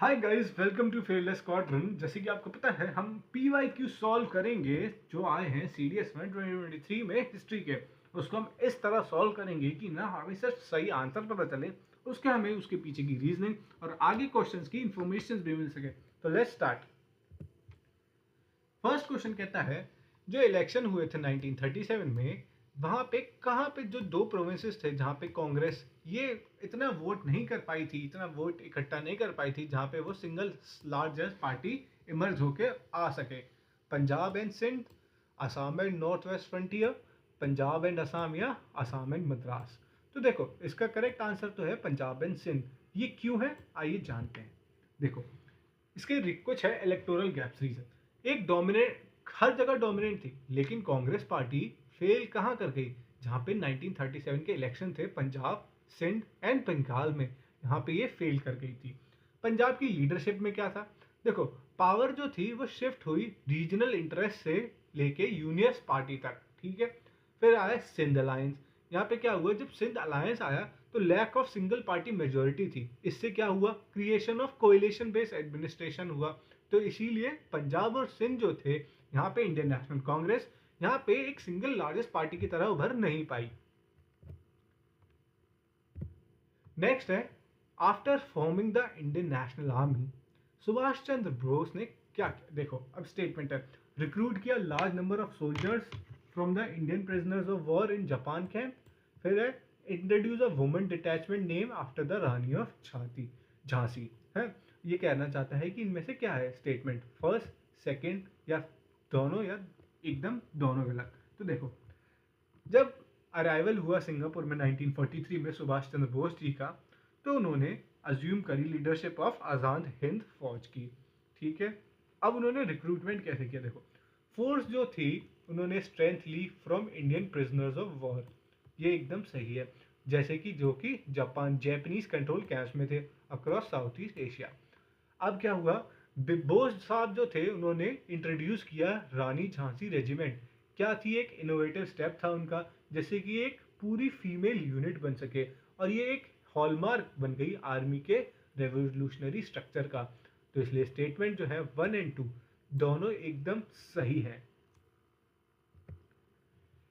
Hi guys, welcome to Fearless Squadron. जैसे कि आपको पता है, हम PYQ सॉल्व करेंगे जो आए हैं CDS में 2023 में हिस्ट्री के। उसको हम इस तरह सॉल्व करेंगे कि ना हमें सिर्फ सही आंसर पता चले, उसके हमें उसके पीछे की रीजनिंग और आगे क्वेश्चंस की इंफॉर्मेशन भी मिल सके। तो लेट्स स्टार्ट। फर्स्ट क्वेश्चन कहता है, जो इलेक्शन हुए थे 1937 में, वहां पे कहाँ पे जो दो प्रोविंसेस थे जहाँ पे कांग्रेस ये इतना वोट नहीं कर पाई थी, इतना वोट इकट्ठा नहीं कर पाई थी, जहाँ पे वो सिंगल लार्जेस्ट पार्टी इमर्ज होके आ सके। Punjab and Sindh, Assam and North West Frontier, Punjab and Assam या असम एंड मद्रास। तो देखो, इसका करेक्ट आंसर तो है पंजाब एंड सिंध। ये क्यों है, आइए जानते हैं। देखो, इसके कुछ है इलेक्टोरल गैप्स रीजन। एक डोमिनेट, हर जगह डोमिनेंट थी, लेकिन कांग्रेस पार्टी फेल कहाँ कर गई, जहाँ पे 1937 के इलेक्शन थे पंजाब, सिंध एंड बंगाल में, यहाँ पे ये फेल कर गई थी। पंजाब की लीडरशिप में क्या था, देखो, पावर जो थी वो शिफ्ट हुई रीजनल इंटरेस्ट से लेके यूनियस पार्टी तक, ठीक है। फिर आया सिंध अलायंस। यहाँ पे क्या हुआ, जब सिंध अलायंस आया तो lack of single party majority थी। इससे क्या हुआ, creation of coalition based administration हुआ। तो इसीलिए पंजाब और सिंध जो थे, यहाँ पे इंडियन नेशनल कांग्रेस यहाँ पे एक सिंगल लार्जेस्ट पार्टी की तरह उभर नहीं पाई। नेक्स्ट है, after forming the Indian National Army, Subhash Chandra Bose ने क्या किया। देखो, अब स्टेटमेंट है, रिक्रूट किया large number of soldiers from the Indian prisoners of war in Japan camp. फिर है, introduce a women detachment name after the Rani of Jhansi है। ये कहना चाहता है कि इनमें से क्या है स्टेटमेंट, फर्स्ट, सेकंड या दोनों, या एकदम दोनों गलत। तो देखो, जब अराइवल हुआ सिंगापुर में 1943 में सुभाष चंद्र बोस जी का, तो उन्होंने अज्यूम करी लीडरशिप ऑफ आज़ाद हिंद फौज की, ठीक है। अब उन्होंने रिक्रूटमेंट कैसे किया, देखो, फोर्स जो थी उन्होंने स्ट्रेंथ ली from Indian prisoners of war. ये एकदम सही है, जैसे कि जो कि जापान जैपनीज कंट्रोल कैंप्स में थे अक्रॉस साउथ ईस्ट एशिया। अब क्या हुआ, बोस साहब जो थे उन्होंने इंट्रोड्यूस किया रानी झांसी रेजिमेंट। क्या थी, एक इनोवेटिव स्टेप था उनका, जैसे कि एक पूरी फीमेल यूनिट बन सके, और ये एक हॉलमार्क बन गई आर्मी के रेवोल्यूशनरी स्ट्रक्चर का। तो इसलिए स्टेटमेंट जो है 1 एंड 2 दोनों एकदम सही है।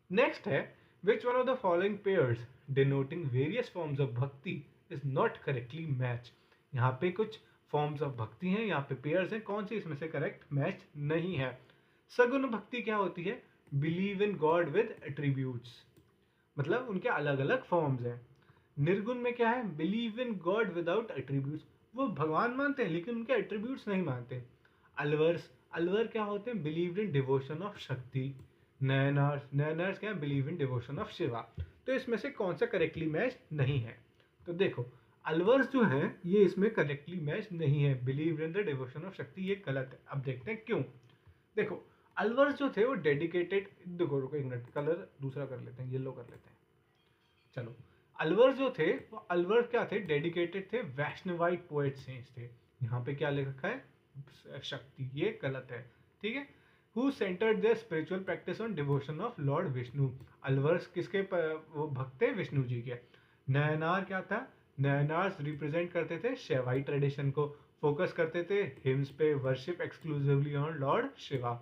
नेक्स्ट है, विच one of the following pairs denoting various forms of भक्ति इज नॉट करेक्टली मैच। यहाँ पे कुछ फॉर्म्स ऑफ भक्ति हैं, यहाँ पे पेयर्स हैं, कौन सी इसमें से करेक्ट मैच नहीं है। सगुण भक्ति क्या होती है, believe in God with attributes, मतलब उनके अलग अलग फॉर्म्स हैं। निर्गुण में क्या है, believe in God without attributes, वो भगवान मानते हैं लेकिन उनके एट्रीब्यूट्स नहीं मानते। अलवर्स, अलवर क्या होते हैं, बिलीव इन डिवोशन ऑफ शक्ति। नयनार्स, नयनार्स क्या है, believe in devotion of Shiva. तो इसमें से कौन सा करेक्टली मैच नहीं है, तो देखो, अलवर्स जो है ये इसमें करेक्टली मैच नहीं है, believe in the devotion of शक्ति ये गलत है। अब देखते हैं क्यों। देखो, अलवर्स जो थे वो डेडिकेटेड, देखो रुको एक मिनट, कलर दूसरा कर लेते हैं, येलो कर लेते हैं। चलो, अलवर जो थे वो अलवर क्या थे, डेडिकेटेड थे, वैष्णवाइट पोएट सेंट्स थे। यहाँ पे क्या लिखा है, शक्ति, ये गलत है, ठीक है। Who centred their spiritual practice on devotion of Lord Vishnu, Alvars किसके वो भक्त थे, विष्णु जी के। नयनार क्या था, नयनार्स रिप्रेजेंट करते थे शैवाई ट्रेडिशन को, फोकस करते थे हिम्स पे, worship exclusively on Lord Shiva.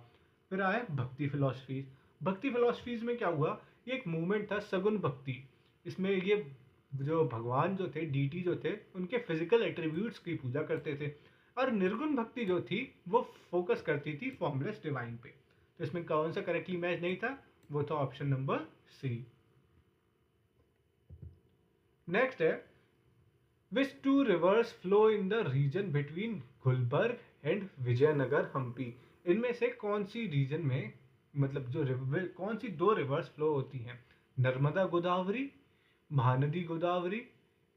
फिर आए भक्ति फिलोसफीज। भक्ति फिलोसफीज में क्या हुआ, ये एक मूवमेंट था सगुण भक्ति। इसमें ये जो भगवान जो थे, डीटी जो थे, उनके फिजिकल एट्रीब्यूट्स की पूजा करते थे। और निर्गुण भक्ति जो थी वो फोकस करती थी फॉर्मलेस डिवाइन पे। तो इसमें कौन सा करेक्टली मैच नहीं था, वो था ऑप्शन नंबर सी। नेक्स्ट है, which two rivers flow in the region between Gulbarga and Vijayanagar Hampi. इनमें से कौन सी रीजन में, मतलब जो कौन सी दो रिवर्स फ्लो होती हैं, नर्मदा गोदावरी, महानदी गोदावरी।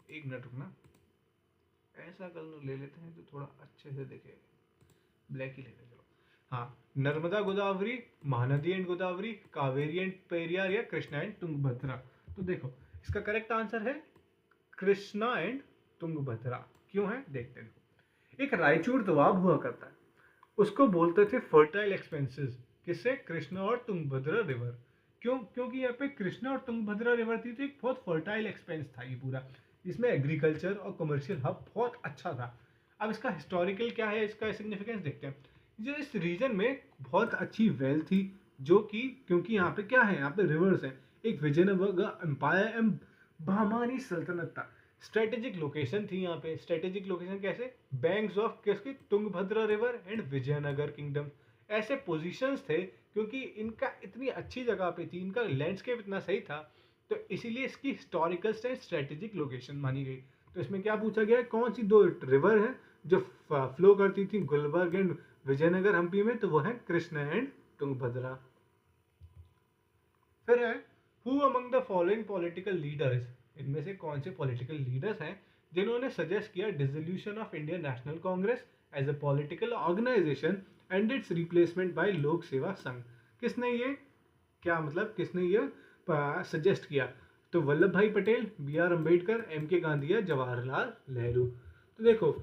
एक मिनट रुकना, ऐसा कलर ले लेते हैं जो थोड़ा अच्छे से दिखे, ब्लैक ही लेते चलो। हाँ, नर्मदा गोदावरी, महानदी एंड गोदावरी, कावेरी एंड पेरियार, या कृष्णा एंड तुंगभद्रा। तो देखो, इसका करेक्ट आंसर है कृष्णा एंड तुंगभद्रा। क्यों है देखते हैं। एक रायचूर दोआब हुआ करता है, उसको बोलते थे फर्टाइल एक्सपेंसेस, किससे, कृष्णा और तुंगभद्रा रिवर। क्यों, क्योंकि यहाँ पे कृष्णा और तुंगभद्रा रिवर थी, तो एक बहुत फर्टाइल एक्सपेंस था ये पूरा। इसमें एग्रीकल्चर और कमर्शियल हब बहुत अच्छा था। अब इसका हिस्टोरिकल क्या है, इसका सिग्निफिकेंस देखते हैं। जो इस रीजन में बहुत अच्छी वेल्थ थी, जो कि क्योंकि यहाँ पे क्या है, यहाँ पे रिवर्स है, एक विजयनगर एम्पायर एंड बहमानी सल्तनत था। स्ट्रेटेजिक लोकेशन थी यहाँ पे। स्ट्रेटेजिक लोकेशन कैसे, बैंक्स ऑफ किसकी, Tungabhadra river and Vijayanagara kingdom, ऐसे पोजीशंस थे, क्योंकि इनका इतनी अच्छी जगह पे थी, इनका लैंडस्केप इतना सही था, तो इसीलिए इसकी हिस्टोरिकल से स्ट्रेटेजिक लोकेशन मानी गई। तो इसमें क्या पूछा गया है, कौन सी दो रिवर है जो फ्लो करती थी गुलबर्ग एंड विजयनगर हम्पी में, तो वो है कृष्णा एंड तुंगभद्रा। फिर है, who among the following political leaders, इनमें से कौन से पॉलिटिकल लीडर्स हैं जिन्होंने सजेस्ट किया dissolution of Indian National Congress as a political organisation and its replacement by Lok Seva संघ। किसने ये, क्या मतलब किसने ये सजेस्ट किया, तो Vallabhbhai Patel, B R Ambedkar, M K Gandhi या जवाहरलाल नेहरू। तो देखो,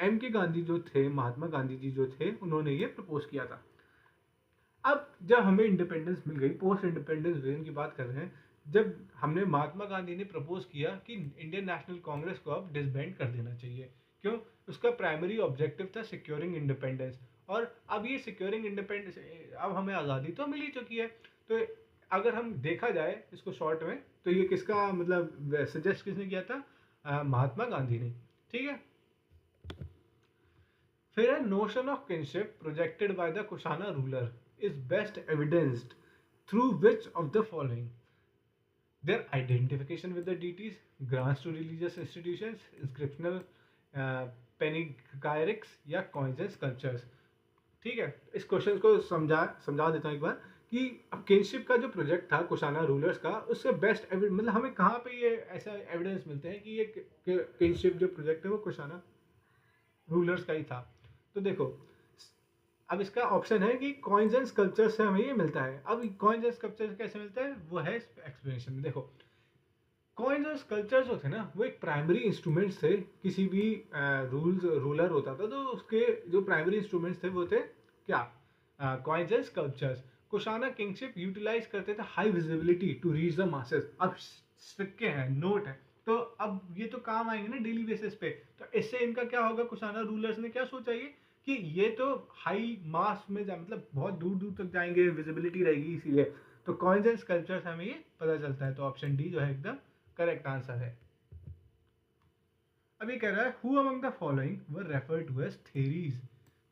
एम के गांधी जो थे, महात्मा गांधी जी जो थे, उन्होंने ये प्रपोज किया था। अब जब हमें इंडिपेंडेंस मिल गई, पोस्ट इंडिपेंडेंस विजन की बात कर रहे हैं, जब हमने महात्मा गांधी ने प्रपोज किया कि इंडियन नेशनल कांग्रेस को अब डिसबैंड कर देना चाहिए। क्यों, उसका प्राइमरी ऑब्जेक्टिव था सिक्योरिंग इंडिपेंडेंस, और अब ये सिक्योरिंग इंडिपेंडेंस, अब हमें आज़ादी तो मिल ही चुकी है। तो अगर हम देखा जाए इसको शॉर्ट में, तो ये किसका मतलब सजेस्ट किसने किया था, महात्मा गांधी ने। ठीक है। फिर है, notion of kinship projected by the Kushana ruler is best evidenced through which of the following: their identification with the deities, grants to religious institutions, inscriptional panegyrics या coins and sculptures। ठीक है, इस क्वेश्चन को समझा देता हूँ एक बार कि अब किनशिप का जो प्रोजेक्ट था कुशाना रूलर्स का, उससे बेस्ट मतलब हमें कहाँ पे ये ऐसा एविडेंस मिलते हैं कि ये किनशिप जो प्रोजेक्ट है वो कुशाना रूलर्स का ही था। तो देखो, अब इसका ऑप्शन है कि कॉइन्स एंड स्कल्पचर से हमें ये मिलता है। अब कॉइन्स एंड स्कल्पचर कैसे मिलता है, वो है एक्सप्लेनेशन में। देखो, कॉइन्स और स्कल्पचर जो थे ना, वो एक प्राइमरी इंस्ट्रूमेंट्स थे। किसी भी रूलर होता था तो उसके जो प्राइमरी इंस्ट्रूमेंट्स थे वो थे क्या, coins and sculptures. Kushana kingship utilise करते थे high visibility to reach the masses. अब सिक्के हैं, नोट है, तो अब ये तो काम आएंगे ना डेली बेसिस पे। तो इससे इनका क्या होगा, कुशाना रूलर्स ने क्या सोचा ये कि ये तो हाई मास में मतलब बहुत दूर दूर तक जाएंगे, विजिबिलिटी रहेगी, इसीलिए तो कॉइन्स एंड स्कल्पचर्स हमें ये पता चलता है। तो ऑप्शन डी जो है एकदम करेक्ट आंसर है। अब ये कह रहा है, who among the following were referred to as theris.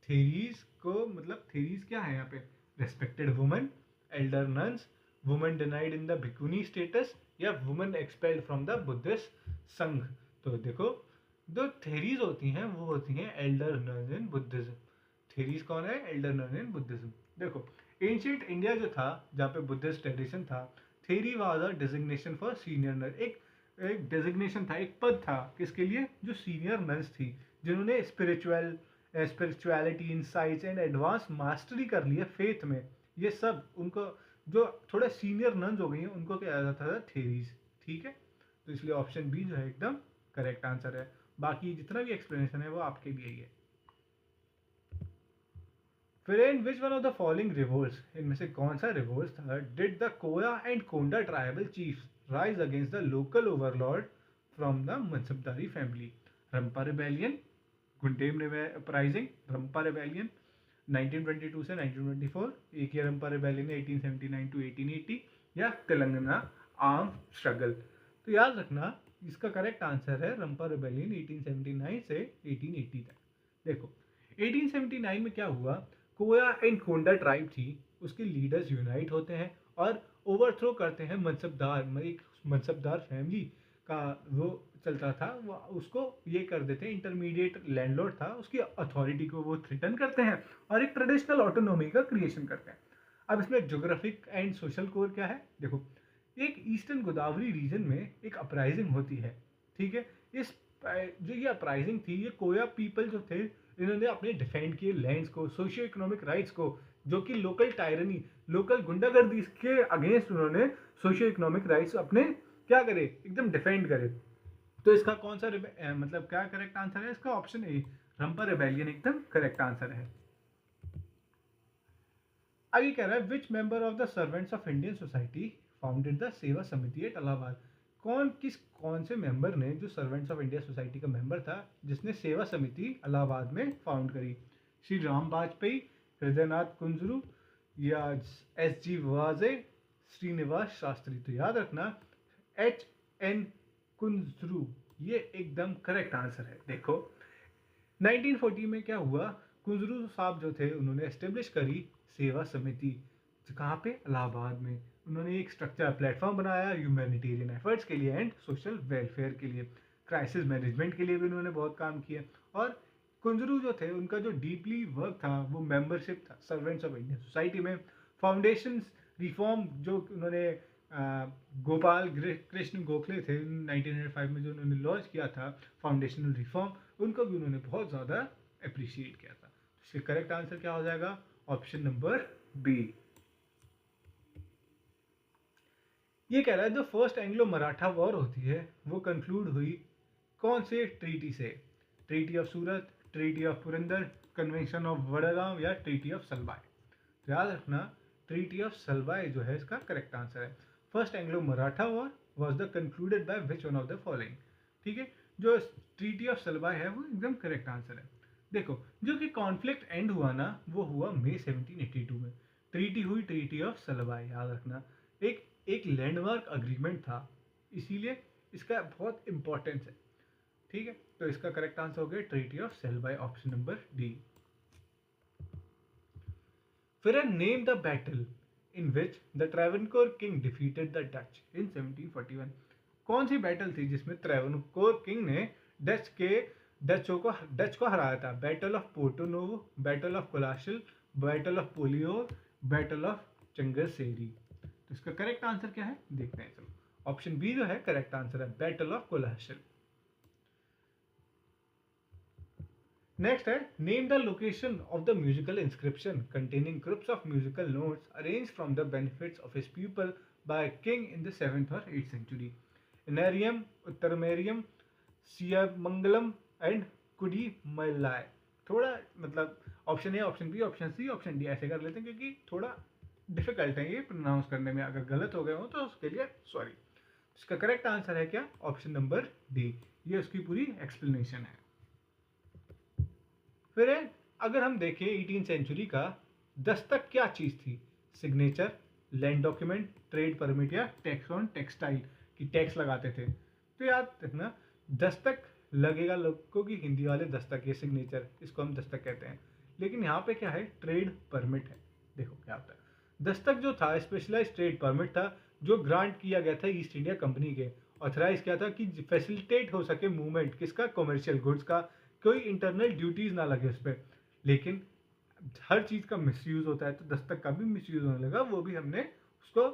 Theris को मतलब थेरीज क्या है यहाँ पे, respected woman, elder nuns, woman denied in the bhikkhuni status, या woman expelled from the Buddhist Sangha. तो देखो, जो थेरीज होती हैं वो होती हैं elder nuns in Buddhism. Theris कौन है, एल्डर नन इन बुद्धिज्म। देखो, एंशिएंट इंडिया जो था जहाँ पे बुद्धिस्ट ट्रेडिशन था, theri was a designation for senior nun. एक डेजिग्नेशन था, एक पद था, किसके लिए, जो सीनियर नन्स थी, जिन्होंने spirituality, insights and advance mastery कर ली है फेथ में। ये सब उनको जो थोड़े सीनियर नन्स हो गई हैं उनको क्या जाता था, थेरीज। ठीक है, तो इसलिए ऑप्शन बी जो है एकदम करेक्ट आंसर है। बाकी जितना भी एक्सप्लेनेशन है वो आपके लिए ही है। फिर in which one of the following revolts, इनमें से कौन सा रिवोल्ट था, did the Koya and Konda tribal chiefs rise against the local overlord from the Mansabdari family? Rampa rebellion, Gudem uprising, Rampa rebellion 1922 से 1924, एक ये रंपा रिबेलियन 1879 टू 1880, या तेलंगाना आर्म स्ट्रगल। तो याद रखना, इसका करेक्ट आंसर है रंपा रिबेलियन 1879 से 1880 तक। देखो, 1879 में क्या हुआ, कोया एंड कोंडा ट्राइब थी, उसके लीडर्स यूनाइट होते हैं और ओवरथ्रो करते हैं मनसबदार, एक मनसबदार फैमिली का वो चलता था, वो उसको ये कर देते हैं, इंटरमीडिएट लैंडलॉर्ड था, उसकी अथॉरिटी को वो थ्रेटन करते हैं और एक ट्रेडिशनल ऑटोनॉमी का क्रिएशन करते हैं। अब इसमें ज्योग्राफिक एंड सोशल कोर क्या है, देखो, एक ईस्टर्न गोदावरी रीजन में एक अपराइजिंग होती है। ठीक है, इस जो ये अपराइजिंग थी, ये कोया पीपल जो थे, इन्होंने अपने डिफेंड किए लैंड्स को, सोशियो इकोनॉमिक राइट्स को, जो कि लोकल टायरनी, लोकल गुंडागर्दी के अगेंस्ट उन्होंने सोशियो इकोनॉमिक राइट्स अपने क्या करे, एकदम डिफेंड करे। तो इसका कौन सा मतलब क्या करेक्ट आंसर है, इसका ऑप्शन ए, रंपा रेबेलियन एकदम करेक्ट आंसर है। आगे कह रहा है, which member of the servants of Indian society founded the Seva Samiti at Allahabad? कौन से मेंबर ने, जो सर्वेंट्स ऑफ इंडिया सोसाइटी का मेंबर था, जिसने सेवा समिति इलाहाबाद में फाउंड करी? श्री राम वाजपेयी, हृदयनाथ कुंजरू, या S.G. वाजे, श्रीनिवास शास्त्री? तो याद रखना H.N. कुंजरू ये एकदम करेक्ट आंसर है। देखो 1940 में क्या हुआ, कुंजरू साहब जो थे उन्होंने एस्टेब्लिश करी सेवा समिति, कहाँ पे? इलाहाबाद में। उन्होंने एक स्ट्रक्चर प्लेटफॉर्म बनाया ह्यूमैनिटेरियन एफर्ट्स के लिए एंड सोशल वेलफेयर के लिए, क्राइसिस मैनेजमेंट के लिए भी उन्होंने बहुत काम किया। और कुंजरू जो थे उनका जो डीपली वर्क था वो मेंबरशिप था सर्वेंट्स ऑफ इंडियन सोसाइटी में। फाउंडेशन रिफॉर्म जो उन्होंने गोपाल कृष्ण गोखले थे 1905 में जो उन्होंने लॉन्च किया था फाउंडेशनल रिफॉर्म, उनको भी उन्होंने बहुत ज़्यादा अप्रिशिएट किया था। इसका करेक्ट आंसर क्या हो जाएगा? Option number B. ये कह रहा है जो फर्स्ट एंग्लो मराठा वॉर होती है वो कंक्लूड हुई कौन से ट्रीटी से? Treaty of Surat, treaty of Purandar, convention of Wadgaon, या ट्रीटी ऑफ सलबाई? तो याद रखना ट्रीटी ऑफ सलबाई जो है इसका करेक्ट आंसर है। First Anglo Maratha war was the concluded by which one of the following? ठीक है, जो ट्रीटी ऑफ सलबाई है वो एकदम करेक्ट आंसर है। देखो जो कि कॉन्फ्लिक्ट एंड हुआ ना वो हुआ मई 1782 में। ट्रीटी हुई ट्रीटी ऑफ सलबाई, याद रखना एक लैंडमार्क अग्रीमेंट था, इसीलिए इसका बहुत इंपॉर्टेंस है। ठीक है, तो इसका करेक्ट आंसर हो गया treaty of Salbai, option number D. फिर name the battle in which the Travancore king defeated the Dutch in 1741? कौन सी बैटल थी जिसमें ट्रेवनकोर किंग ने डच को हराया था? Battle of Porto Novo, battle of Colachel, battle of Pollilur, battle of Changanacherry? तो इसका करेक्ट आंसर क्या है देखते हैं। चलो ऑप्शन बी जो है करेक्ट आंसर है, बैटल ऑफ कोलाशिल। नेक्स्ट है name the location of the musical inscription containing groups of musical notes arrange from the benefits of his people by king in the 7th और 8th century? इनेरियम, उत्तरमेरियम, सियामंगलम and Kudumiyanmalai? थोड़ा मतलब option A, option B, option C, option D ऐसे कर लेते हैं क्योंकि थोड़ा difficult है ये प्रोनाउंस करने में, अगर गलत हो गए हो तो उसके लिए सॉरी। इसका करेक्ट आंसर है क्या? ऑप्शन नंबर डी, ये उसकी पूरी एक्सप्लेनेशन है। फिर अगर हम देखें 18th सेंचुरी का, दस्तक क्या चीज़ थी? Signature, land document, trade permit, या टैक्स ऑन टेक्सटाइल की टैक्स लगाते थे? तो याद रखना दस्तक लगेगा लोगों की, हिंदी वाले दस्तक, ये सिग्नेचर, इसको हम दस्तक कहते हैं। लेकिन यहाँ पे क्या है? ट्रेड परमिट है। देखो क्या होता है, दस्तक जो था स्पेशलाइज ट्रेड परमिट था जो ग्रांट किया गया था ईस्ट इंडिया कंपनी के, ऑथराइज किया था कि फैसिलिटेट हो सके मूवमेंट किसका? कमर्शियल गुड्स का, कोई इंटरनल ड्यूटीज ना लगे उस पर। लेकिन हर चीज़ का मिसयूज होता है तो दस्तक का भी मिसयूज होने लगा, वो भी हमने उसको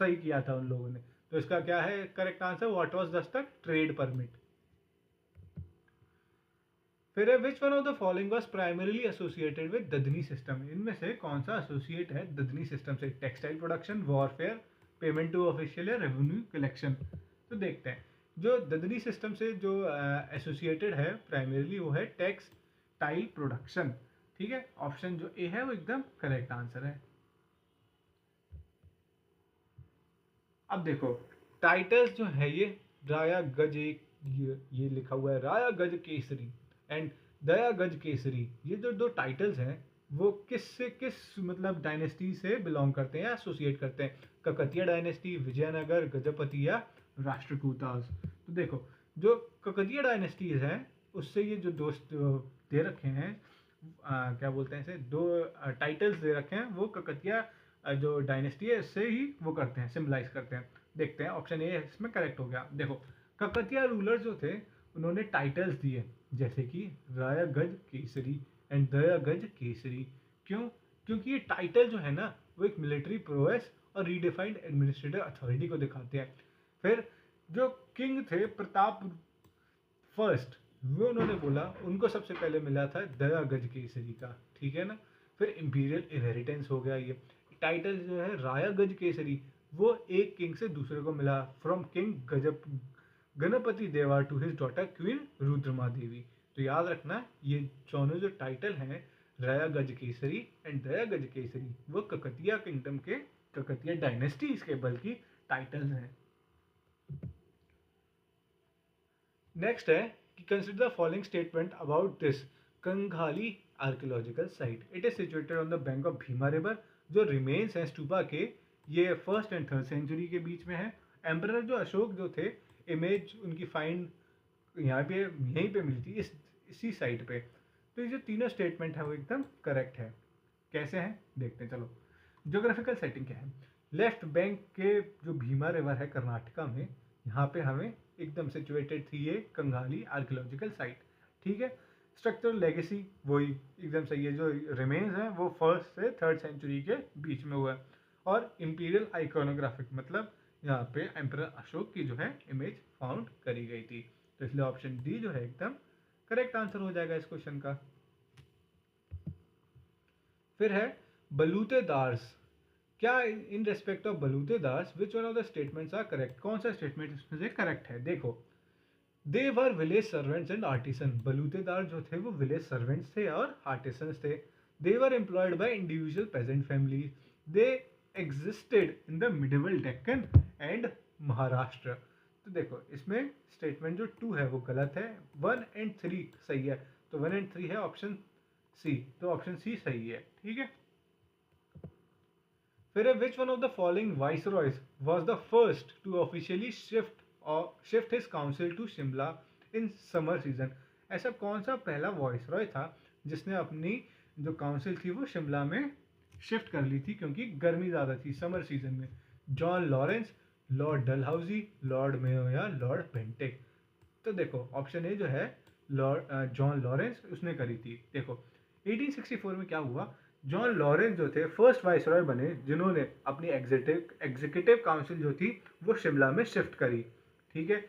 सही किया था उन लोगों ने। तो इसका क्या है correct answer? What was dastak? Trade permit. फिर which one of the following was primarily associated with dadni system? इनमें से कौन सा एसोसिएट है ददनी सिस्टम से? Textile production, warfare, payment to official, या रेवेन्यू कलेक्शन? तो देखते हैं जो ददनी सिस्टम से जो एसोसिएटेड है प्राइमरीली वो है टेक्सटाइल प्रोडक्शन। ठीक है, ऑप्शन जो ए है वो एकदम करेक्ट आंसर है। अब देखो टाइटल्स जो है ये राया गज, एक ये लिखा हुआ है राया गज केसरी एंड दया गज केसरी, ये जो दो टाइटल्स हैं वो किस मतलब डायनेस्टी से बिलोंग करते हैं या एसोसिएट करते हैं? ककतिया डायनेस्टी, विजयनगर, गजपति, या राष्ट्रकूटास? तो देखो जो ककतिया डायनेस्टीज है उससे ये जो दोस्त दे रखे हैं क्या बोलते हैं इसे, दो टाइटल्स दे रखे हैं, वो ककतिया जो डायनेस्टी है इससे ही वो करते हैं, सिम्बलाइज करते हैं। देखते हैं ऑप्शन ए इसमें करेक्ट हो गया। देखो ककतिया रूलर जो थे उन्होंने टाइटल्स दिए जैसे कि राया गज केसरी एंड दया गज केसरी। क्यों? क्योंकि ये टाइटल जो है ना वो एक मिलिट्री प्रोएस और रीडिफाइंड एडमिनिस्ट्रेटिव अथॉरिटी को दिखाते हैं। फिर जो किंग थे प्रताप फर्स्ट, वो उन्होंने बोला उनको सबसे पहले मिला था दया गज केसरी का, ठीक है ना। फिर इंपीरियल इनहेरिटेंस हो गया। ये टाइटल जो है राया गज केसरी वो एक किंग से दूसरे को मिला, from king Ganapati Deva to his daughter queen Rudrama Devi. तो याद रखना ये दोनों जो टाइटल हैं राया गज केसरी एंड दया गज केसरी वो ककतिया किंगडम के, ककतिया डायनेस्टीज के बल्कि टाइटल्स हैं। नेक्स्ट है कि consider the following statement about this Kanaganahalli archaeological site. It is situated on the bank of Bhima river. जो रिमेन्स हैं स्टूपा के, ये 1st एंड 3rd सेंचुरी के बीच में है। एम्परर जो अशोक जो थे, इमेज उनकी फाइंड यहाँ पे यहीं पे मिली थी, इसी साइट पे। तो ये जो तीनों स्टेटमेंट है वो एकदम करेक्ट है। कैसे हैं देखते हैं चलो। ज्योग्राफिकल सेटिंग क्या है? लेफ्ट बैंक के जो भीमा रिवर है कर्नाटका में, यहाँ पे हमें एकदम सिचुएटेड थी ये कंघाली आर्कियोलॉजिकल साइट। ठीक है। स्ट्रक्चरल लेगेसी वही एकदम सही है, जो रिमेन्स हैं वो 1st से 3rd सेंचुरी के बीच में हुआ है। और इंपीरियल आइकोनोग्राफिक मतलब यहाँ पे एम्परर अशोक की जो है इमेज फाउंड करी गई थी। तो इसलिए ऑप्शन डी जो है एकदम करेक्ट आंसर हो जाएगा इस क्वेश्चन का। फिर है बलूतेदार्स। क्या in respect of Balutedars which one of the statements are correct? कौन सा स्टेटमेंट इसमें से करेक्ट है? देखो, they were village servants and artisan. Balutedar जो थे वो विलेज सर्वेंट्स थे और आर्टिसंस थे। They were employed by individual peasant families. They existed in the medieval Deccan and Maharashtra. तो देखो, इसमें स्टेटमेंट जो 2 है वो गलत है, 1 एंड 3 सही है। तो 1 एंड 3 है ऑप्शन सी, तो ऑप्शन सी सही है। ठीक है। फिर which one of the following viceroys was the first to officially shift his council to Shimla in summer season? ऐसा कौन सा पहला वॉइसरॉय था जिसने अपनी जो काउंसिल थी वो शिमला में शिफ्ट कर ली थी क्योंकि गर्मी ज़्यादा थी समर सीजन में? John Lawrence, Lord Dalhousie, Lord Mayo या लॉर्ड बेंटिक? तो देखो, ऑप्शन ए जो है लॉर्ड जॉन लॉरेंस, उसने करी थी। देखो 1864 में क्या हुआ, जॉन लॉरेंस जो थे फर्स्ट वाइसरॉय बने जिन्होंने अपनी एग्जीक्यूटिव काउंसिल जो थी वो शिमला में शिफ्ट करी। ठीक है।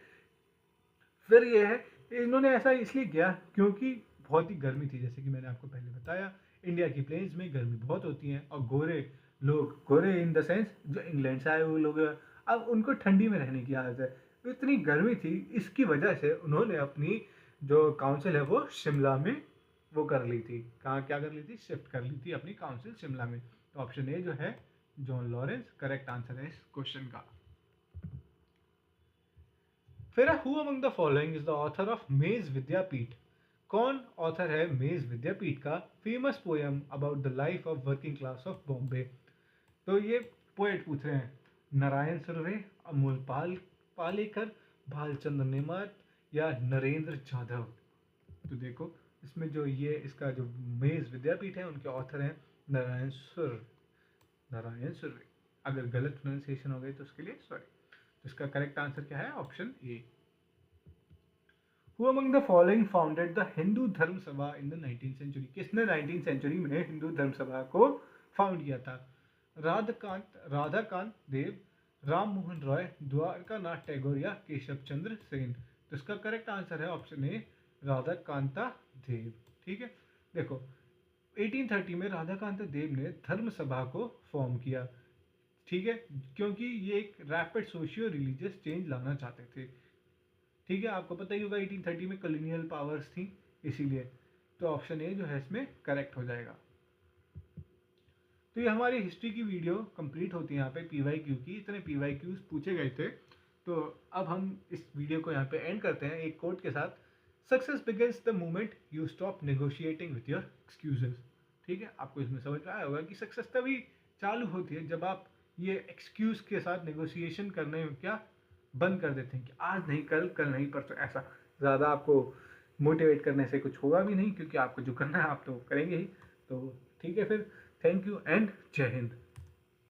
फिर ये है, इन्होंने ऐसा इसलिए किया क्योंकि बहुत ही गर्मी थी, जैसे कि मैंने आपको पहले बताया इंडिया की प्लेन्स में गर्मी बहुत होती है और गोरे लोग, गोरे इन द सेंस जो इंग्लैंड से आए हुए लोग, अब उनको ठंडी में रहने की आदत है। तो इतनी गर्मी थी, इसकी वजह से उन्होंने अपनी जो काउंसिल है वो शिमला में वो कर ली थी। कहाँ क्या कर ली थी? शिफ्ट कर ली थी अपनी काउंसिल शिमला में। तो ऑप्शन ए जो है जॉन लॉरेंस करेक्ट आंसर है इस क्वेश्चन का। फिर who among the following is the author of Maze Vidyapeeth? कौन ऑथर है मेज विद्यापीठ का famous poem about the life of working class of Bombay? तो ये पोएट पूछ रहे हैं, नारायण सुर्वे, अमोल पालेकर, भालचंद्र नेमात या नरेंद्र जाधव? तो देखो, इसमें जो ये इसका जो मेज विद्यापीठ है उनके ऑथर हैं नारायण सुर्वे। अगर गलत प्रोनाउंसिएशन हो गई तो उसके लिए सॉरी। तो इसका करेक्ट आंसर क्या है? Option A. Who among the following founded the Hindu धर्म सभा in the 19th century? किसने 19th सेंचुरी में हिंदू धर्म सभा को फाउंड किया था? राधाकांत देव, राम मोहन रॉय, द्वारकानाथ टैगोर या केशव चंद्र सेन? तो इसका करेक्ट आंसर है ऑप्शन ए, राधाकांता देव। ठीक है। देखो 1830 में राधाकांत देव ने धर्म सभा को फॉर्म किया। ठीक है, क्योंकि ये एक रैपिड सोशियो रिलीजियस चेंज लाना चाहते थे। ठीक है, आपको पता ही होगा 1830 में कॉलोनियल पावर्स थी इसीलिए। तो ऑप्शन ए जो है इसमें करेक्ट हो जाएगा। तो ये हमारी हिस्ट्री की वीडियो कंप्लीट होती है यहाँ पे PYQ की। इतने PYQs पूछे गए थे, तो अब हम इस वीडियो को यहाँ पे एंड करते हैं एक कोट के साथ। Success begins the moment you stop negotiating with your excuses. ठीक है, आपको इसमें समझ में आया होगा कि सक्सेस तभी चालू होती है जब आप ये एक्सक्यूज के साथ नेगोशिएशन करने में क्या बंद कर देते हैं कि आज नहीं कल, कल नहीं परसों। ऐसा ज़्यादा आपको मोटिवेट करने से कुछ होगा भी नहीं, क्योंकि आपको जो करना है आप तो करेंगे ही। तो ठीक है, फिर थैंक यू एंड जय हिंद।